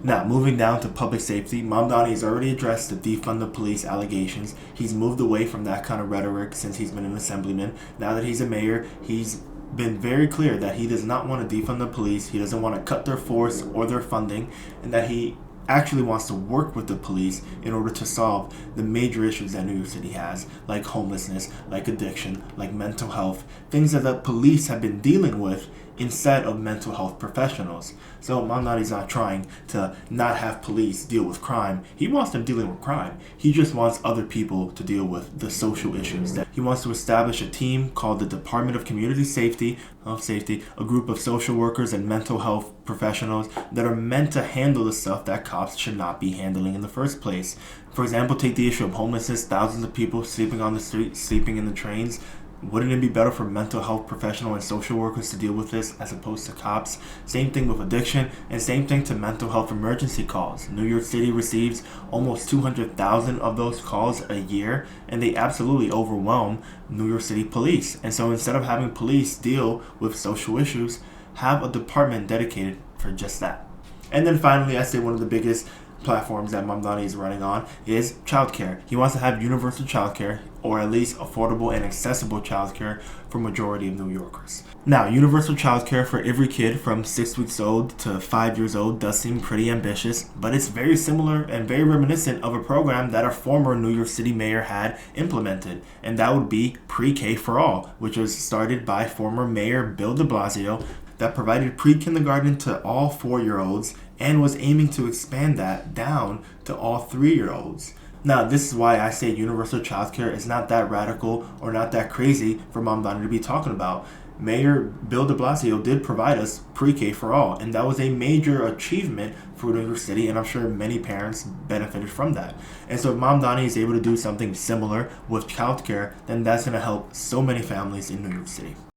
Now, moving down to public safety, Mamdani has already addressed the defund the police allegations. He's moved away from that kind of rhetoric since he's been an assemblyman. Now that he's a mayor, he's been very clear that he does not want to defund the police, he doesn't want to cut their force or their funding, and that he actually wants to work with the police in order to solve the major issues that New York City has, like homelessness, like addiction, like mental health, things that the police have been dealing with instead of mental health professionals. So Mamdani's not trying to not have police deal with crime. He wants them dealing with crime. He just wants other people to deal with the social issues. He wants to establish a team called the Department of Community Safety, a group of social workers and mental health professionals that are meant to handle the stuff that cops should not be handling in the first place. For example, take the issue of homelessness, thousands of people sleeping on the street, sleeping in the trains. Wouldn't it be better for mental health professionals and social workers to deal with this as opposed to cops? Same thing with addiction, and same thing to mental health emergency calls. New York City receives almost 200,000 of those calls a year, and they absolutely overwhelm New York City police. And so instead of having police deal with social issues, have a department dedicated for just that. And then finally, I say one of the biggest platforms that Mamdani is running on is childcare. He wants to have universal childcare, or at least affordable and accessible childcare for majority of New Yorkers. Now, universal childcare for every kid from 6 weeks old to 5 years old does seem pretty ambitious, but it's very similar and very reminiscent of a program that a former New York City mayor had implemented, and that would be pre-K for all, which was started by former Mayor Bill de Blasio, that provided pre-kindergarten to all 4-year-olds and was aiming to expand that down to all 3-year-olds. Now, this is why I say universal childcare is not that radical or not that crazy for Mamdani to be talking about. Mayor Bill de Blasio did provide us pre-K for all, and that was a major achievement for New York City, and I'm sure many parents benefited from that. And so if Mamdani is able to do something similar with childcare, then that's going to help so many families in New York City.